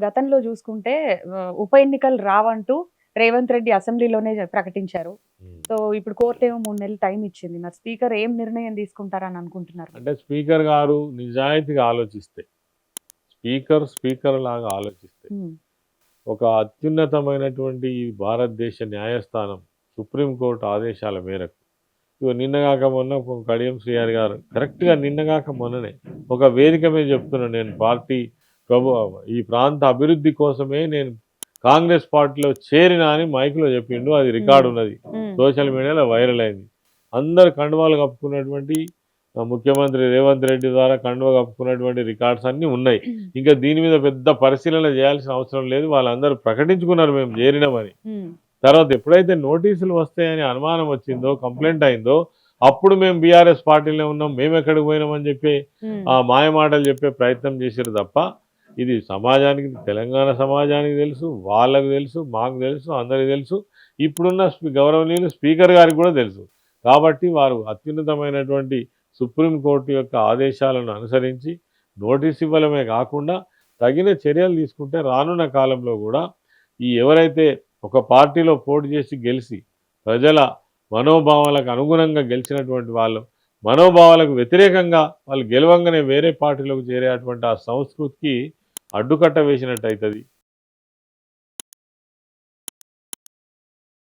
గతంలో చూసుకుంటే ఉప ఎన్నికలు రావంటూ రేవంత్ రెడ్డి అసెంబ్లీలోనే ప్రకటించారు. ఉమ్. సో ఇప్పుడు కోర్ట్ ఏమో 3 నెలలు టైం ఇచ్చింది. మరి స్పీకర్ ఏం నిర్ణయం తీసుకుంటారని అనుకుంటున్నారు? అంటే స్పీకర్ గారు నిజాయితీగా ఆలోచిస్తే, స్పీకర్ లాగా ఆలోచిస్తే, హ్మ్. ఒక అత్యున్నతమైనటువంటి ఈ భారతదేశ న్యాయస్థానం సుప్రీంకోర్టు ఆదేశాల మేరకు ఇగో నిన్నగాక మొన్న కడియం శ్రీహరి గారు కరెక్ట్గా నిన్నగాక మొన్ననే ఒక వేదిక మీద చెప్తున్నాను, నేను పార్టీ ప్రభు ఈ ప్రాంత అభివృద్ధి కోసమే నేను కాంగ్రెస్ పార్టీలో చేరిన అని మైక్లో చెప్పిండు. అది రికార్డు హ్మ్. ఉన్నది, హ్మ్. సోషల్ మీడియాలో వైరల్ అయింది. అందరు కండువాలు కప్పుకున్నటువంటి ముఖ్యమంత్రి రేవంత్ రెడ్డి ద్వారా కండువ కప్పుకున్నటువంటి రికార్డ్స్ అన్నీ ఉన్నాయి. ఇంకా దీని మీద పెద్ద పరిశీలన చేయాల్సిన అవసరం లేదు, వాళ్ళందరూ ప్రకటించుకున్నారు మేము చేరినామని. హ్మ్. తర్వాత ఎప్పుడైతే నోటీసులు వస్తాయని అనుమానం వచ్చిందో, కంప్లైంట్ అయిందో, అప్పుడు మేము బీఆర్ఎస్ పార్టీలో ఉన్నాం, మేము ఎక్కడికి పోయినామని చెప్పి హ్మ్. ఆ మాయమాటలు చెప్పే ప్రయత్నం చేశారు తప్ప, ఇది సమాజానికి, తెలంగాణ సమాజానికి తెలుసు, వాళ్ళకు తెలుసు, మాకు తెలుసు, అందరికీ తెలుసు, ఇప్పుడున్న గౌరవనీయులు స్పీకర్ గారికి కూడా తెలుసు. కాబట్టి వారు అత్యున్నతమైనటువంటి సుప్రీంకోర్టు యొక్క ఆదేశాలను అనుసరించి నోటీస్ ఇవ్వడమే కాకుండా తగిన చర్యలు తీసుకుంటే రానున్న కాలంలో కూడా ఈ ఎవరైతే ఒక పార్టీలో పోటీ చేసి గెలిచి ప్రజల మనోభావాలకు అనుగుణంగా గెలిచినటువంటి వాళ్ళు మనోభావాలకు వ్యతిరేకంగా వాళ్ళు గెలవంగానే వేరే పార్టీలోకి చేరేటువంటి ఆ సంస్కృతికి అడ్డుకట్ట వేసినట్టు అవుతుంది.